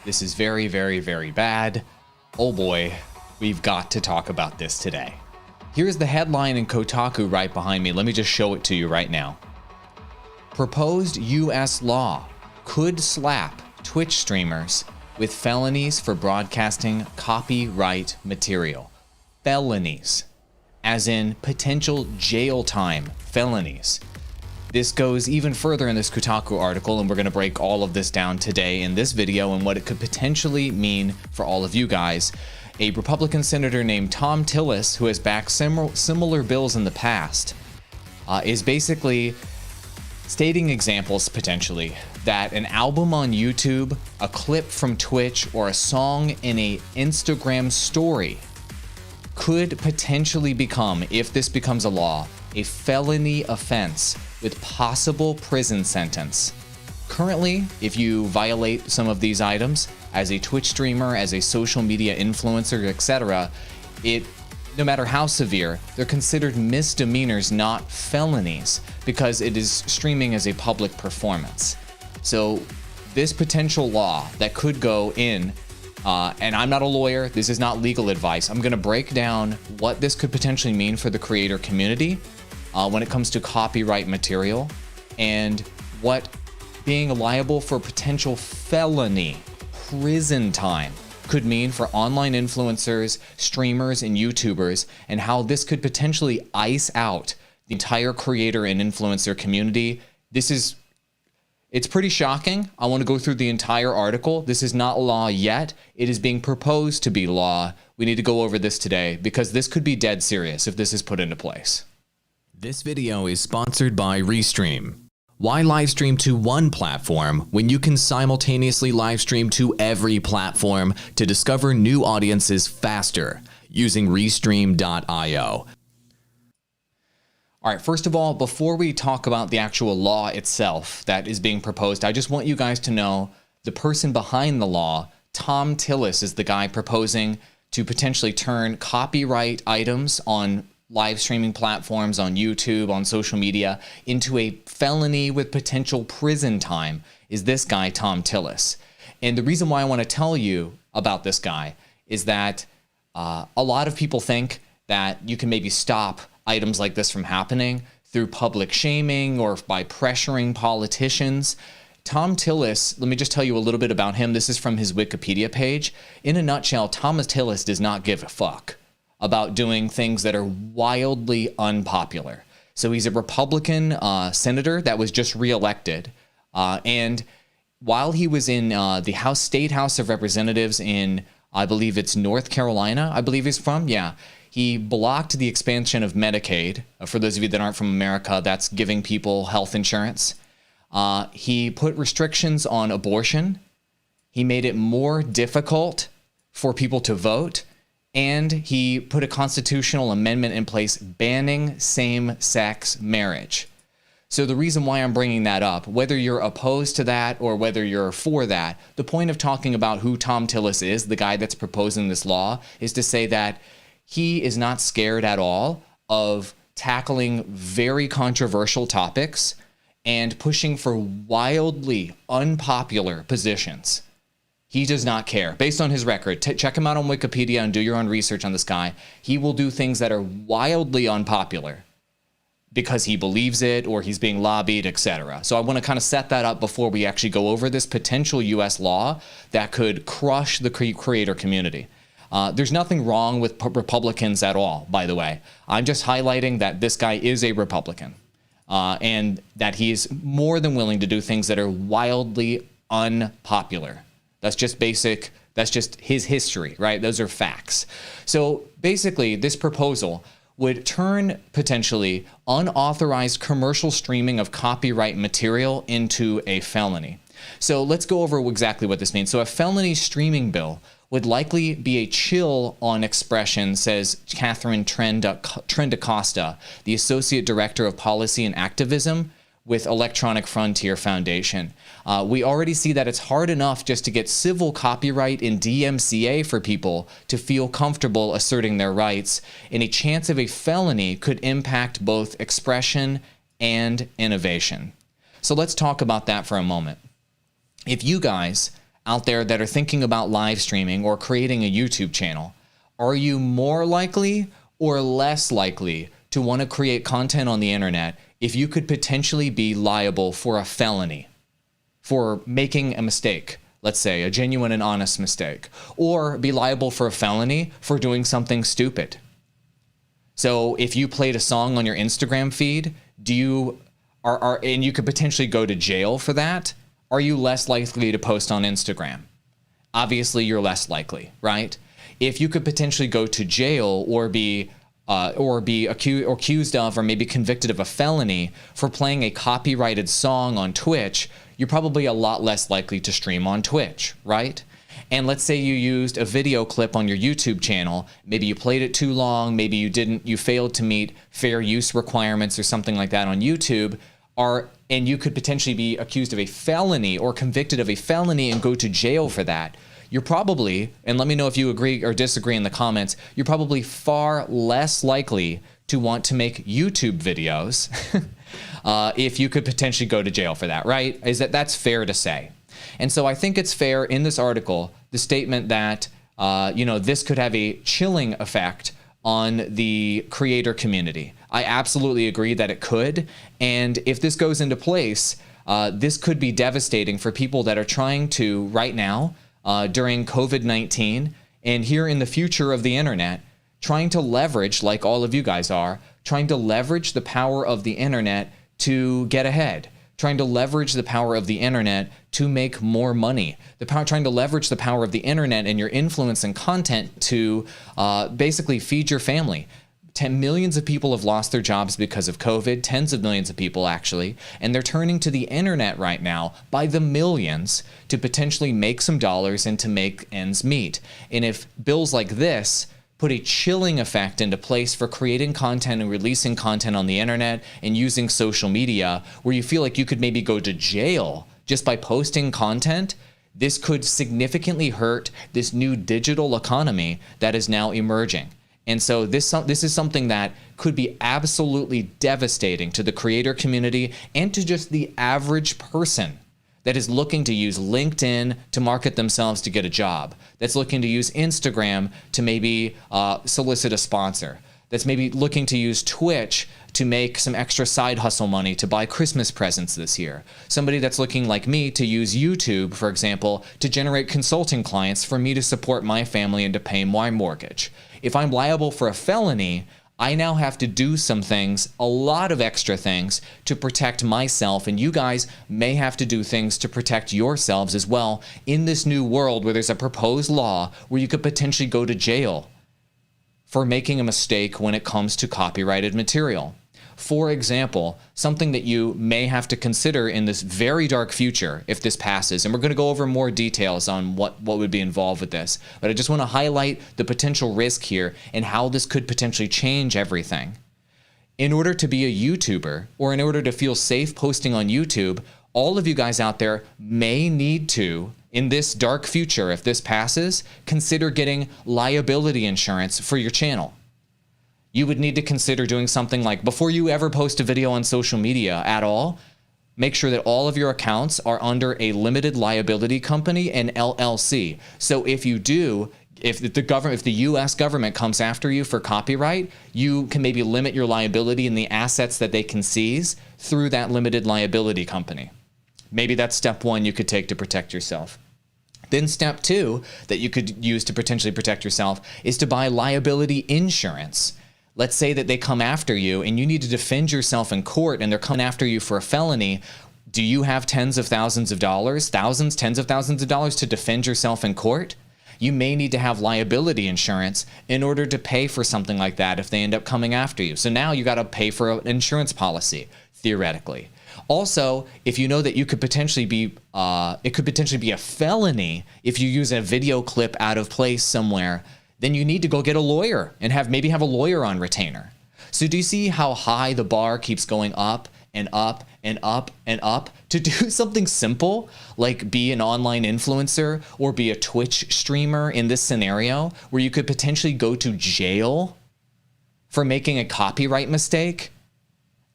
This is very, very, very bad. Oh boy, we've got to talk about this today. Here's the headline in Kotaku right behind me. Let me just show it to you right now. Proposed U.S. law could slap Twitch streamers with felonies for broadcasting copyright material. Felonies, as in potential jail time felonies. This goes even further in this Kotaku article, and we're going to break all of this down today in this video and what it could potentially mean for all of you guys. A Republican senator named Tom Tillis, who has backed similar bills in the past, is basically stating examples potentially that an album on YouTube, a clip from Twitch, or a song in a Instagram story could potentially become, if this becomes a law, a felony offense with possible prison sentence. Currently, if you violate some of these items as a Twitch streamer, as a social media influencer, etc., no matter how severe, they're considered misdemeanors, not felonies, because it is streaming as a public performance. So this potential law that could go in, and I'm not a lawyer, this is not legal advice. I'm going to break down what this could potentially mean for the creator community when it comes to copyright material, and what being liable for potential felony prison time could mean for online influencers, streamers, and YouTubers, and how this could potentially ice out the entire creator and influencer community. It's pretty shocking. I want to go through the entire article. This is not law yet. It is being proposed to be law. We need to go over this today because this could be dead serious if this is put into place. This video is sponsored by Restream. Why live stream to one platform when you can simultaneously live stream to every platform to discover new audiences faster using Restream.io? All right, first of all, before we talk about the actual law itself that is being proposed, I just want you guys to know the person behind the law, Tom Tillis, is the guy proposing to potentially turn copyright items on live streaming platforms, on YouTube, on social media, into a felony with potential prison time, is this guy, Tom Tillis. And the reason why I want to tell you about this guy is that a lot of people think that you can maybe stop items like this from happening through public shaming or by pressuring politicians. Tom Tillis, let me just tell you a little bit about him. This is from his Wikipedia page. In a nutshell, Thomas Tillis does not give a fuck about doing things that are wildly unpopular. So he's a Republican senator that was just reelected. And while he was in the State House of Representatives in, I believe it's North Carolina, I believe he's from, yeah. He blocked the expansion of Medicaid. For those of you that aren't from America, that's giving people health insurance. He put restrictions on abortion. He made it more difficult for people to vote. And he put a constitutional amendment in place banning same-sex marriage. So the reason why I'm bringing that up, whether you're opposed to that or whether you're for that, the point of talking about who Tom Tillis is, the guy that's proposing this law, is to say that he is not scared at all of tackling very controversial topics and pushing for wildly unpopular positions. He does not care. Based on his record, check him out on Wikipedia and do your own research on this guy. He will do things that are wildly unpopular because he believes it or he's being lobbied, etc. So I want to kind of set that up before we actually go over this potential U.S. law that could crush the creator community. There's nothing wrong with Republicans at all, by the way. I'm just highlighting that this guy is a Republican and that he is more than willing to do things that are wildly unpopular. That's just basic. That's just his history, right? Those are facts. So basically, this proposal would turn potentially unauthorized commercial streaming of copyright material into a felony. So let's go over exactly what this means. So a felony streaming bill would likely be a chill on expression, says Catherine Trendacosta, the Associate Director of Policy and Activism with Electronic Frontier Foundation. We already see that it's hard enough just to get civil copyright in DMCA for people to feel comfortable asserting their rights, and a chance of a felony could impact both expression and innovation. So let's talk about that for a moment. If you guys out there that are thinking about live streaming or creating a YouTube channel, are you more likely or less likely to want to create content on the internet if you could potentially be liable for a felony for making a mistake? Let's say a genuine and honest mistake, or be liable for a felony for doing something stupid. So if you played a song on your Instagram feed, and you could potentially go to jail for that, are you less likely to post on Instagram? Obviously, you're less likely, right? If you could potentially go to jail or be accused of or maybe convicted of a felony for playing a copyrighted song on Twitch, you're probably a lot less likely to stream on Twitch, right? And let's say you used a video clip on your YouTube channel. Maybe you played it too long. Maybe you failed to meet fair use requirements or something like that on YouTube. And you could potentially be accused of a felony or convicted of a felony and go to jail for that. You're probably, and let me know if you agree or disagree in the comments, you're probably far less likely to want to make YouTube videos if you could potentially go to jail for that, right? That's fair to say. And so I think it's fair in this article, the statement that, this could have a chilling effect on the creator community. I absolutely agree that it could. And if this goes into place, this could be devastating for people that are trying to, right now, during COVID-19 and here in the future of the internet, trying to leverage, like all of you guys are, trying to leverage the power of the internet to get ahead, trying to leverage the power of the internet to make more money, trying to leverage the power of the internet and your influence and content to basically feed your family. Millions of people have lost their jobs because of COVID, tens of millions of people actually, and they're turning to the internet right now by the millions to potentially make some dollars and to make ends meet. And if bills like this put a chilling effect into place for creating content and releasing content on the internet and using social media, where you feel like you could maybe go to jail just by posting content, this could significantly hurt this new digital economy that is now emerging. And so this is something that could be absolutely devastating to the creator community and to just the average person that is looking to use LinkedIn to market themselves to get a job, that's looking to use Instagram to maybe solicit a sponsor, that's maybe looking to use Twitch to make some extra side hustle money to buy Christmas presents this year. Somebody that's looking like me to use YouTube, for example, to generate consulting clients for me to support my family and to pay my mortgage. If I'm liable for a felony, I now have to do some things, a lot of extra things, to protect myself, and you guys may have to do things to protect yourselves as well in this new world where there's a proposed law where you could potentially go to jail for making a mistake when it comes to copyrighted material. For example, something that you may have to consider in this very dark future if this passes, and we're going to go over more details on what would be involved with this, but I just want to highlight the potential risk here and how this could potentially change everything. In order to be a YouTuber, or in order to feel safe posting on YouTube, all of you guys out there may need to, in this dark future, if this passes, consider getting liability insurance for your channel. You would need to consider doing something like, before you ever post a video on social media at all, make sure that all of your accounts are under a limited liability company, an LLC. So if you do, if the US government comes after you for copyright, you can maybe limit your liability and the assets that they can seize through that limited liability company. Maybe that's step one you could take to protect yourself. Then step two that you could use to potentially protect yourself is to buy liability insurance. Let's say that they come after you and you need to defend yourself in court and they're coming after you for a felony. Do you have tens of thousands of dollars, thousands, tens of thousands of dollars to defend yourself in court? You may need to have liability insurance in order to pay for something like that if they end up coming after you. So now you got to pay for an insurance policy, theoretically. Also, if you know that you could potentially be, it could potentially be a felony if you use a video clip out of place somewhere, then you need to go get a lawyer and maybe have a lawyer on retainer. So do you see how high the bar keeps going up and up and up and up to do something simple like be an online influencer or be a Twitch streamer in this scenario where you could potentially go to jail for making a copyright mistake?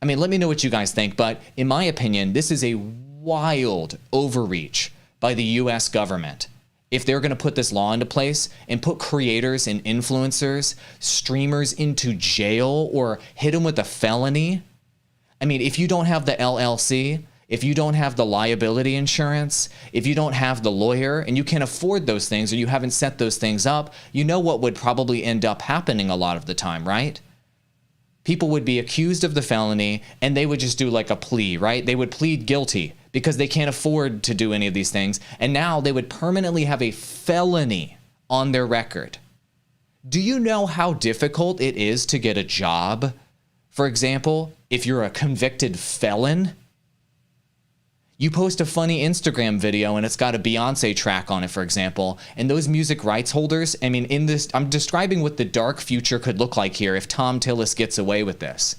I mean, let me know what you guys think, but in my opinion, this is a wild overreach by the US government if they're going to put this law into place and put creators and influencers, streamers into jail or hit them with a felony. I mean, if you don't have the LLC, if you don't have the liability insurance, if you don't have the lawyer and you can't afford those things or you haven't set those things up, you know what would probably end up happening a lot of the time, right? People would be accused of the felony and they would just do like a plea, right? They would plead guilty because they can't afford to do any of these things. And now they would permanently have a felony on their record. Do you know how difficult it is to get a job? For example, if you're a convicted felon, you post a funny Instagram video and it's got a Beyonce track on it, for example, and those music rights holders, I mean, in this, I'm describing what the dark future could look like here if Tom Tillis gets away with this.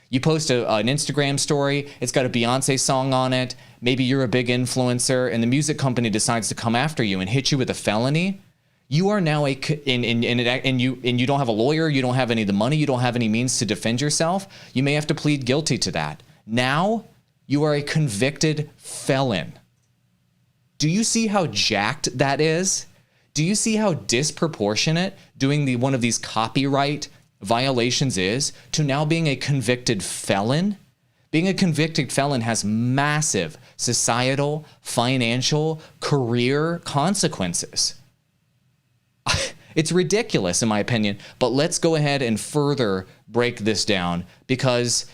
You post an Instagram story, it's got a Beyonce song on it, maybe you're a big influencer, and the music company decides to come after you and hit you with a felony. You are now and you don't have a lawyer, you don't have any of the money, you don't have any means to defend yourself. You may have to plead guilty to that. Now, you are a convicted felon. Do you see how jacked that is? Do you see how disproportionate doing one of these copyright violations is to now being a convicted felon? Being a convicted felon has massive societal, financial, career consequences. It's ridiculous in my opinion, but let's go ahead and further break this down because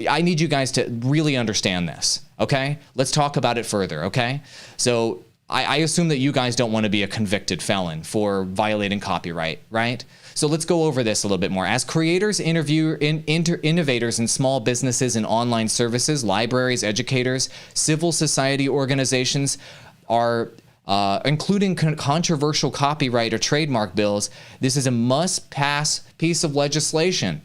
I need you guys to really understand this, okay? Let's talk about it further, okay? So I assume that you guys don't want to be a convicted felon for violating copyright, right? So let's go over this a little bit more. As creators, innovators in small businesses and online services, libraries, educators, civil society organizations are including controversial copyright or trademark bills, this is a must-pass piece of legislation.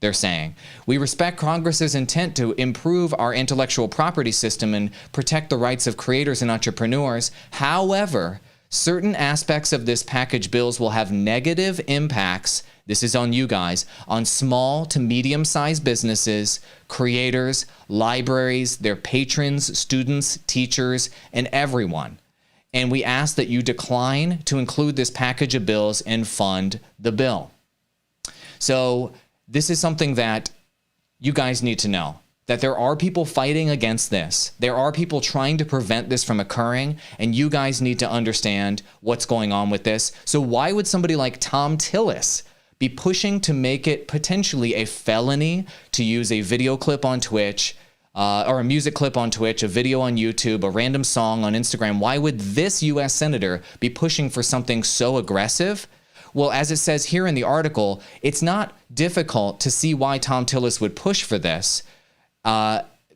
They're saying, we respect Congress's intent to improve our intellectual property system and protect the rights of creators and entrepreneurs. However, certain aspects of this package bills will have negative impacts, this is on you guys, on small to medium-sized businesses, creators, libraries, their patrons, students, teachers, and everyone. And we ask that you decline to include this package of bills and fund the bill. So, this is something that you guys need to know, that there are people fighting against this. There are people trying to prevent this from occurring, and you guys need to understand what's going on with this. So why would somebody like Tom Tillis be pushing to make it potentially a felony to use a video clip on Twitch, or a music clip on Twitch, a video on YouTube, a random song on Instagram? Why would this U.S. senator be pushing for something so aggressive? Well, as it says here in the article, it's not difficult to see why Tom Tillis would push for this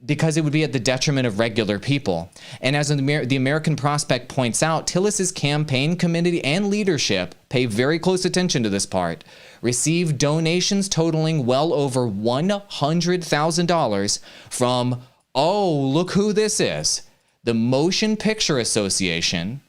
because it would be at the detriment of regular people. And as the American Prospect points out, Tillis's campaign committee and leadership pay very close attention to this part, received donations totaling well over $100,000 from, oh, look who this is, the Motion Picture Association,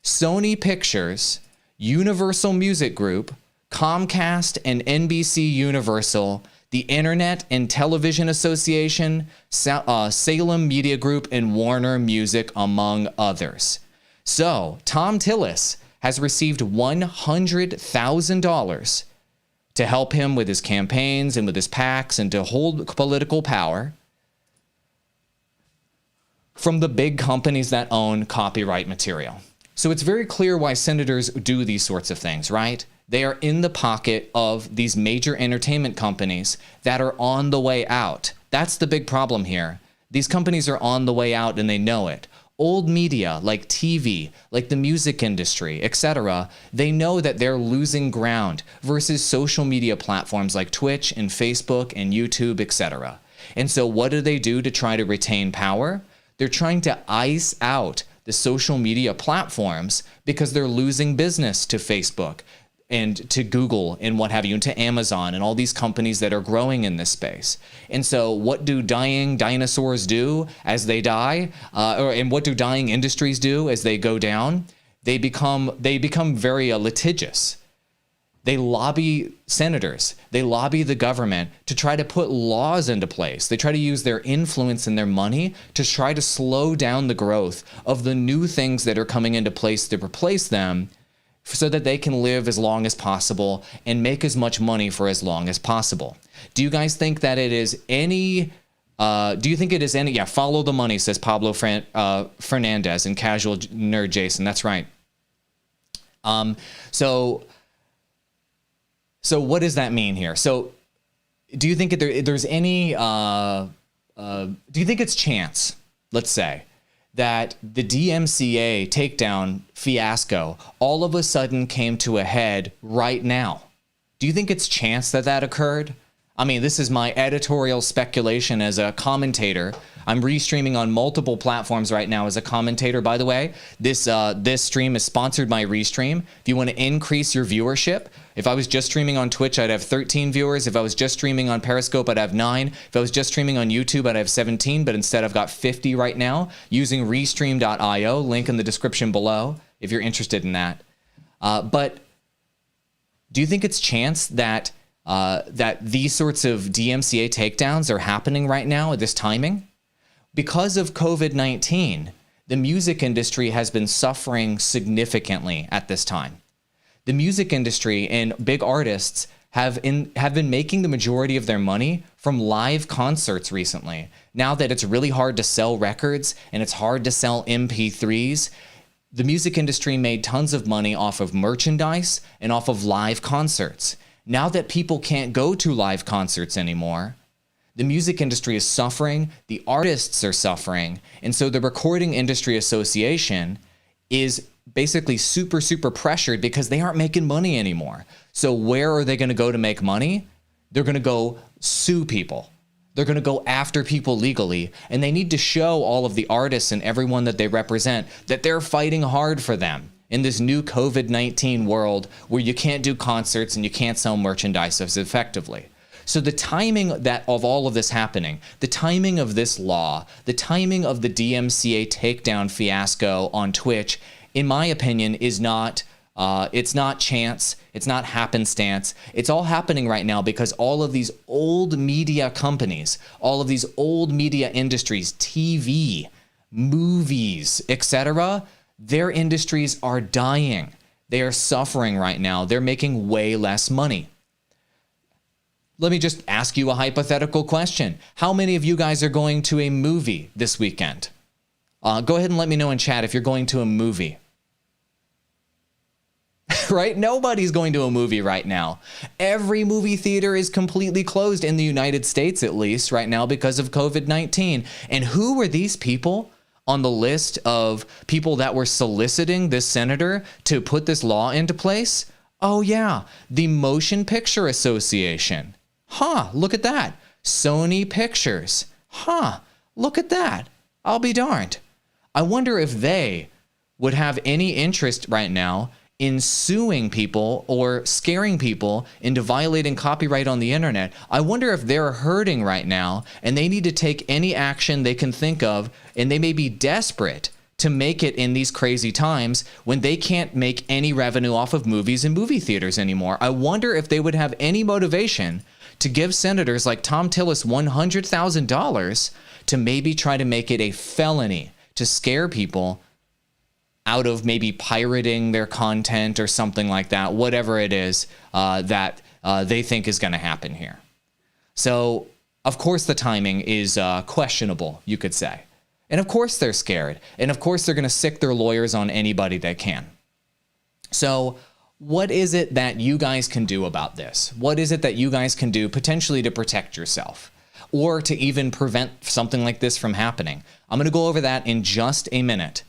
Sony Pictures, Universal Music Group, Comcast and NBC Universal, the Internet and Television Association, Salem Media Group, and Warner Music, among others. So, Tom Tillis has received $100,000 to help him with his campaigns and with his PACs and to hold political power from the big companies that own copyright material. So it's very clear why senators do these sorts of things, right? They are in the pocket of these major entertainment companies that are on the way out. That's the big problem here. These companies are on the way out and they know it. Old media like TV, like the music industry, etc., they know that they're losing ground versus social media platforms like Twitch and Facebook and YouTube, etc. And so what do they do to try to retain power? They're trying to ice out the social media platforms because they're losing business to Facebook and to Google and what have you, and to Amazon and all these companies that are growing in this space. And so what do dying dinosaurs do as they die? And what do dying industries do as they go down? They become very litigious. They lobby senators. They lobby the government to try to put laws into place. They try to use their influence and their money to try to slow down the growth of the new things that are coming into place to replace them so that they can live as long as possible and make as much money for as long as possible. Do you guys think that it is any... Yeah, follow the money, says Pablo Fernandez and Casual Nerd Jason. That's right. So what does that mean here? So do you think there's any, do you think it's chance, let's say, that the DMCA takedown fiasco all of a sudden came to a head right now? Do you think it's chance that that occurred? I mean, this is my editorial speculation as a commentator. I'm restreaming on multiple platforms right now as a commentator, by the way. This stream is sponsored by Restream. If you want to increase your viewership, if I was just streaming on Twitch, I'd have 13 viewers. If I was just streaming on Periscope, I'd have 9. If I was just streaming on YouTube, I'd have 17, but instead I've got 50 right now using Restream.io, link in the description below if you're interested in that. But do you think it's chance that that these sorts of DMCA takedowns are happening right now at this timing? Because of COVID-19, the music industry has been suffering significantly at this time. The music industry and big artists have been making the majority of their money from live concerts recently. Now that it's really hard to sell records and it's hard to sell MP3s, the music industry made tons of money off of merchandise and off of live concerts. Now that people can't go to live concerts anymore, the music industry is suffering, the artists are suffering, and so the Recording Industry Association is basically super pressured because they aren't making money anymore. So where are they going to go to make money? They're going to go sue people. They're going to go after people legally, and they need to show all of the artists and everyone that they represent that they're fighting hard for them in this new COVID-19 world where you can't do concerts and you can't sell merchandise as effectively. So the timing of all of this happening, the timing of this law, the timing of the DMCA takedown fiasco on Twitch, in my opinion, is not, it's not chance, it's not happenstance. It's all happening right now because all of these old media companies, all of these old media industries, TV, movies, etc., their industries are dying. They are suffering right now. They're making way less money. Let me just ask you a hypothetical question. How many of you guys are going to a movie this weekend? Go ahead and let me know in chat if you're going to a movie. Right? Nobody's going to a movie right now. Every movie theater is completely closed in the United States, at least right now, because of COVID-19. And who were these people on the list of people that were soliciting this senator to put this law into place? Oh yeah, the Motion Picture Association. Huh, look at that. Sony Pictures. Huh, look at that. I'll be darned. I wonder if they would have any interest right now in suing people or scaring people into violating copyright on the internet. I wonder if they're hurting right now and they need to take any action they can think of, and they may be desperate to make it in these crazy times when they can't make any revenue off of movies and movie theaters anymore. I wonder if they would have any motivation to give senators like Tom Tillis $100,000 to maybe try to make it a felony to scare people out of maybe pirating their content or something like that, whatever it is that they think is going to happen here. So, of course, the timing is questionable, you could say. And of course they're scared. And of course they're going to sick their lawyers on anybody they can. So what is it that you guys can do about this? What is it that you guys can do potentially to protect yourself or to even prevent something like this from happening? I'm going to go over that in just a minute.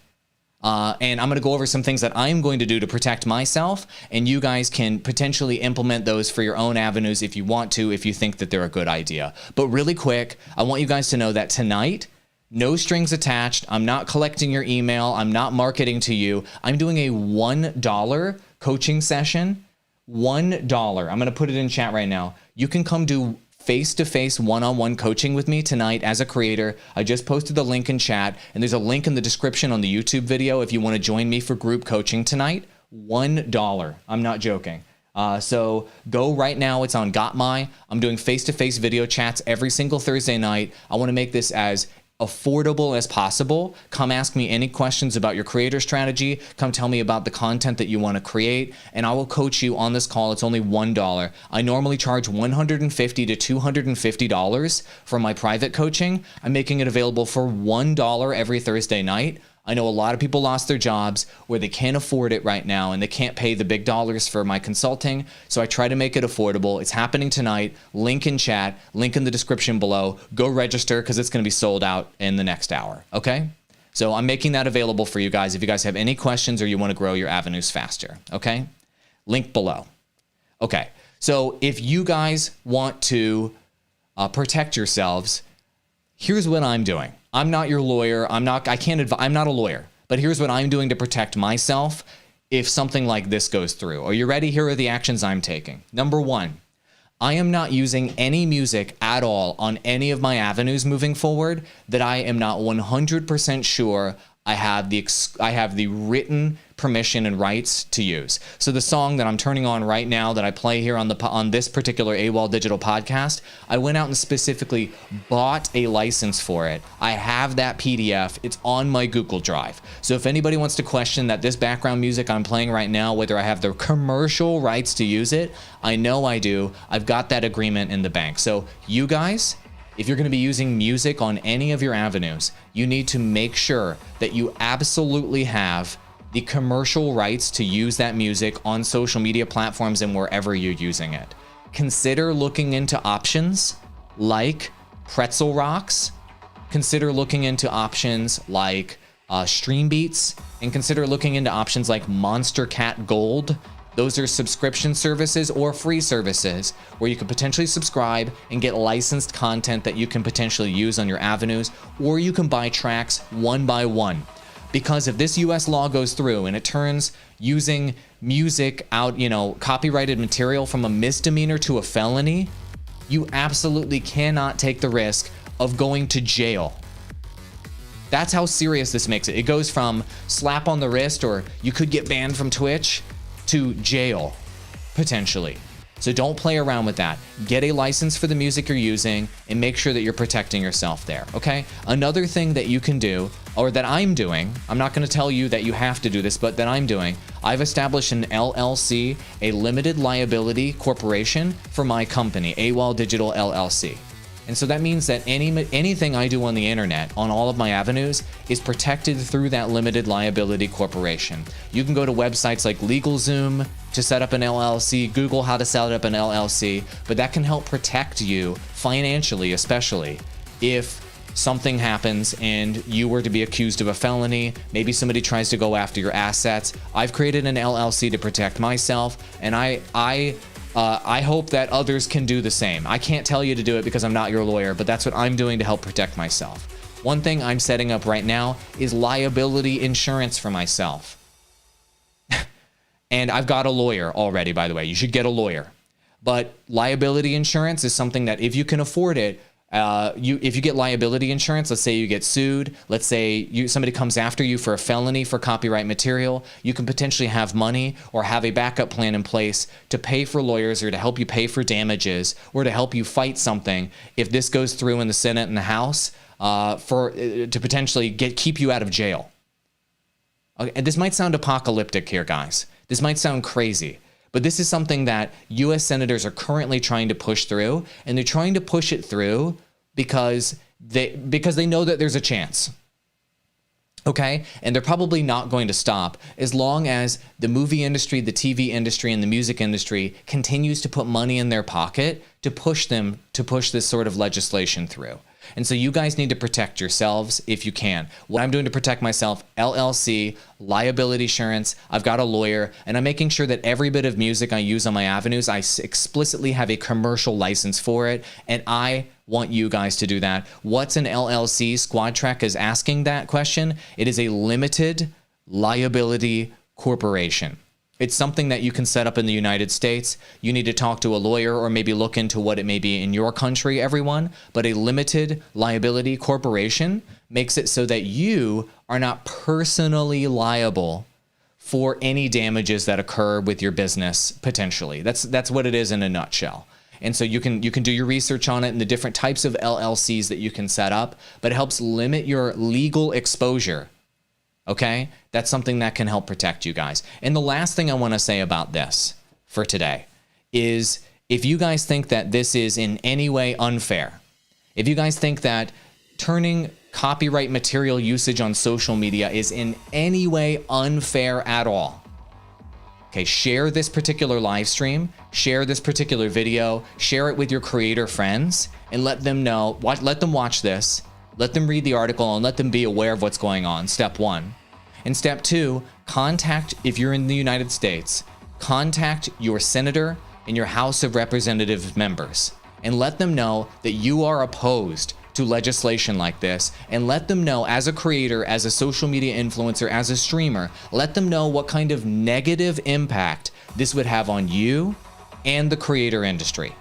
And I'm going to go over some things that I'm going to do to protect myself, and you guys can potentially implement those for your own avenues if you want to, if you think that they're a good idea. But really quick, I want you guys to know that tonight, no strings attached. I'm not collecting your email. I'm not marketing to you. I'm doing a $1 coaching session. $1. I'm going to put it in chat right now. You can come do face-to-face one-on-one coaching with me tonight as a creator. I just posted the link in chat, and there's a link in the description on the YouTube video if you want to join me for group coaching tonight. $1. I'm not joking. So go right now. It's on Got My. I'm doing face-to-face video chats every single Thursday night. I want to make this as affordable as possible. Come ask me any questions about your creator strategy. Come tell me about the content that you want to create, and I will coach you on this call. It's only $1. I normally charge $150 to $250 for my private coaching. I'm making it available for $1 every Thursday night. I know a lot of people lost their jobs where they can't afford it right now and they can't pay the big dollars for my consulting. So I try to make it affordable. It's happening tonight. Link in chat, link in the description below. Go register because it's going to be sold out in the next hour. Okay? So I'm making that available for you guys if you guys have any questions or you want to grow your avenues faster. Okay? Link below. Okay. So if you guys want to protect yourselves, here's what I'm doing. I'm not your lawyer. I'm not a lawyer, but here's what I'm doing to protect myself if something like this goes through. Are you ready? Here are the actions I'm taking. Number one, I am not using any music at all on any of my avenues moving forward that I am not 100% sure I have the written permission and rights to use. So the song that I'm turning on right now that I play here on this particular Awall Digital podcast, I went out and specifically bought a license for it. I have that PDF. It's on my Google Drive. So if anybody wants to question that this background music I'm playing right now, whether I have the commercial rights to use it, I know I do. I've got that agreement in the bank. So you guys, if you're going to be using music on any of your avenues, you need to make sure that you absolutely have the commercial rights to use that music on social media platforms and wherever you're using it. Consider looking into options like Pretzel Rocks. Consider looking into options like Streambeats, and consider looking into options like Monster Cat Gold. Those are subscription services or free services where you could potentially subscribe and get licensed content that you can potentially use on your avenues, or you can buy tracks one by one. Because if this US law goes through and it turns using music out, copyrighted material from a misdemeanor to a felony, you absolutely cannot take the risk of going to jail. That's how serious this makes it. It goes from slap on the wrist, or you could get banned from Twitch, to jail, potentially. So don't play around with that. Get a license for the music you're using and make sure that you're protecting yourself there, okay? Another thing that you can do, or that I'm doing, I'm not gonna tell you that you have to do this, but that I'm doing, I've established an LLC, a limited liability corporation for my company, Awall Digital LLC. And so that means that anything I do on the internet, on all of my avenues, is protected through that limited liability corporation. You can go to websites like LegalZoom to set up an LLC, Google how to set up an LLC, but that can help protect you financially, especially if something happens and you were to be accused of a felony, maybe somebody tries to go after your assets. I've created an LLC to protect myself, and I hope that others can do the same. I can't tell you to do it because I'm not your lawyer, but that's what I'm doing to help protect myself. One thing I'm setting up right now is liability insurance for myself. And I've got a lawyer already, by the way. You should get a lawyer. But liability insurance is something that if you can afford it, if you get liability insurance, let's say you get sued, let's say somebody comes after you for a felony for copyright material, you can potentially have money or have a backup plan in place to pay for lawyers or to help you pay for damages or to help you fight something if this goes through in the Senate and the House to potentially keep you out of jail. Okay, and this might sound apocalyptic here, guys. This might sound crazy. But this is something that U.S. senators are currently trying to push through, and they're trying to push it through because they know that there's a chance. Okay? And they're probably not going to stop as long as the movie industry, the TV industry, and the music industry continues to put money in their pocket to push this sort of legislation through. And so you guys need to protect yourselves if you can. What I'm doing to protect myself, LLC, liability insurance, I've got a lawyer, and I'm making sure that every bit of music I use on my avenues, I explicitly have a commercial license for it, and I want you guys to do that. What's an LLC? Squad Track is asking that question. It is a limited liability corporation. It's something that you can set up in the United States. You need to talk to a lawyer or maybe look into what it may be in your country, everyone. But a limited liability corporation makes it so that you are not personally liable for any damages that occur with your business potentially. That's what it is in a nutshell. And so you can do your research on it and the different types of LLCs that you can set up, but it helps limit your legal exposure. Okay? That's something that can help protect you guys. And the last thing I want to say about this for today is, if you guys think that this is in any way unfair, if you guys think that turning copyright material usage on social media is in any way unfair at all, okay, share this particular live stream, share this particular video, share it with your creator friends, and let them know, let them watch this, let them read the article, and let them be aware of what's going on, step one. And step two, if you're in the United States, contact your senator and your House of Representatives members and let them know that you are opposed to legislation like this, and let them know, as a creator, as a social media influencer, as a streamer, let them know what kind of negative impact this would have on you and the creator industry.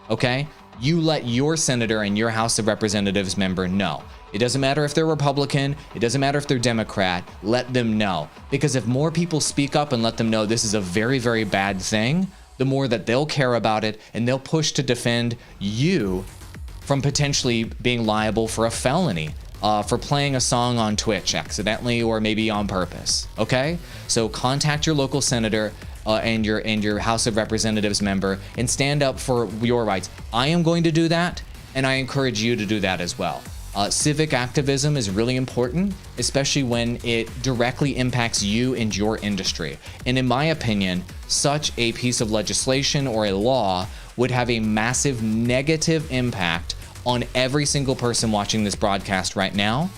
Okay? You let your senator and your House of Representatives member know. It doesn't matter if they're Republican, it doesn't matter if they're Democrat, let them know. Because if more people speak up and let them know this is a very, very bad thing, the more that they'll care about it and they'll push to defend you from potentially being liable for a felony for playing a song on Twitch accidentally or maybe on purpose. Okay? So contact your local senator and your House of Representatives member and stand up for your rights. I am going to do that, and I encourage you to do that as well. Civic activism is really important, especially when it directly impacts you and your industry. And in my opinion, such a piece of legislation or a law would have a massive negative impact on every single person watching this broadcast right now,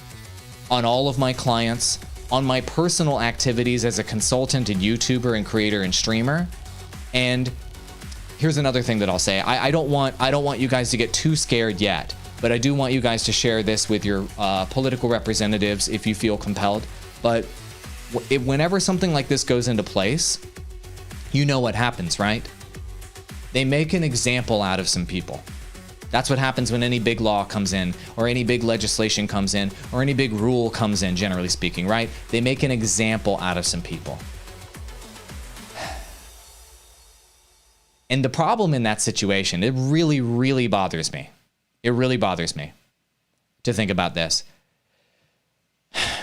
on all of my clients, on my personal activities as a consultant and YouTuber and creator and streamer. And here's another thing that I'll say. I don't want you guys to get too scared yet, but I do want you guys to share this with your political representatives if you feel compelled. But whenever something like this goes into place, you know what happens, right? They make an example out of some people. That's what happens when any big law comes in, or any big legislation comes in, or any big rule comes in, generally speaking, right? They make an example out of some people. And the problem in that situation, it really, really bothers me. It really bothers me to think about this.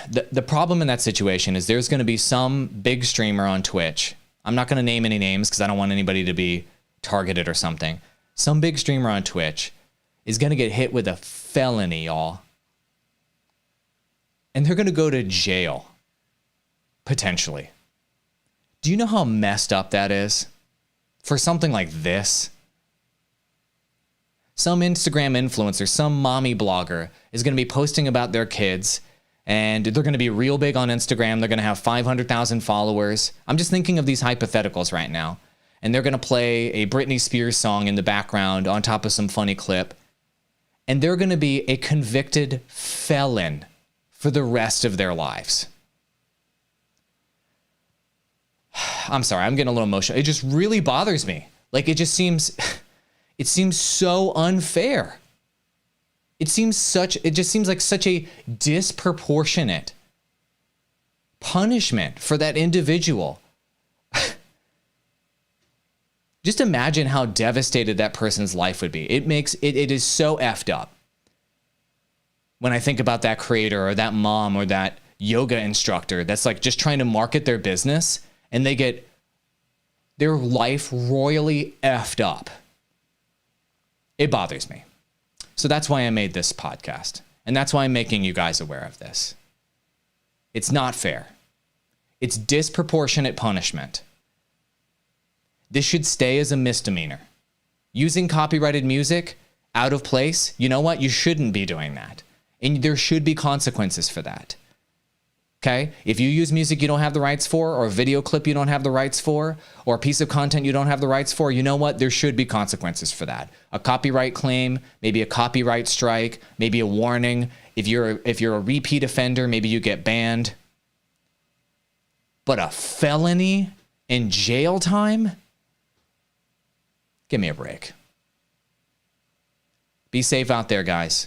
The problem in that situation is there's going to be some big streamer on Twitch. I'm not going to name any names because I don't want anybody to be targeted or something. Some big streamer on Twitch is going to get hit with a felony, y'all. And they're going to go to jail, potentially. Do you know how messed up that is for something like this? Some Instagram influencer, some mommy blogger is going to be posting about their kids, and they're going to be real big on Instagram. They're going to have 500,000 followers. I'm just thinking of these hypotheticals right now. And they're going to play a Britney Spears song in the background on top of some funny clip. And they're going to be a convicted felon for the rest of their lives. I'm sorry, I'm getting a little emotional. It just really bothers me. Like, it seems so unfair. It just seems like such a disproportionate punishment for that individual. Just imagine how devastated that person's life would be. It is so effed up. When I think about that creator or that mom or that yoga instructor that's like just trying to market their business and they get their life royally effed up. It bothers me. So that's why I made this podcast. And that's why I'm making you guys aware of this. It's not fair. It's disproportionate punishment. This should stay as a misdemeanor. Using copyrighted music out of place, you know what? You shouldn't be doing that. And there should be consequences for that. Okay? If you use music you don't have the rights for, or a video clip you don't have the rights for, or a piece of content you don't have the rights for, you know what? There should be consequences for that. A copyright claim, maybe a copyright strike, maybe a warning. If you're a repeat offender, maybe you get banned. But a felony and jail time? Give me a break. Be safe out there, guys.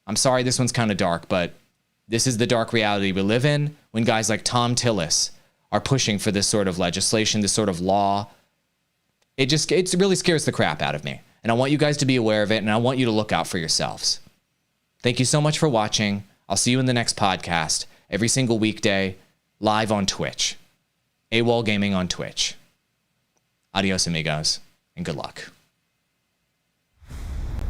I'm sorry this one's kind of dark, but this is the dark reality we live in when guys like Tom Tillis are pushing for this sort of legislation, this sort of law. It really scares the crap out of me. And I want you guys to be aware of it, and I want you to look out for yourselves. Thank you so much for watching. I'll see you in the next podcast every single weekday, live on Twitch. Awall Gaming on Twitch. Adios, amigos, and good luck.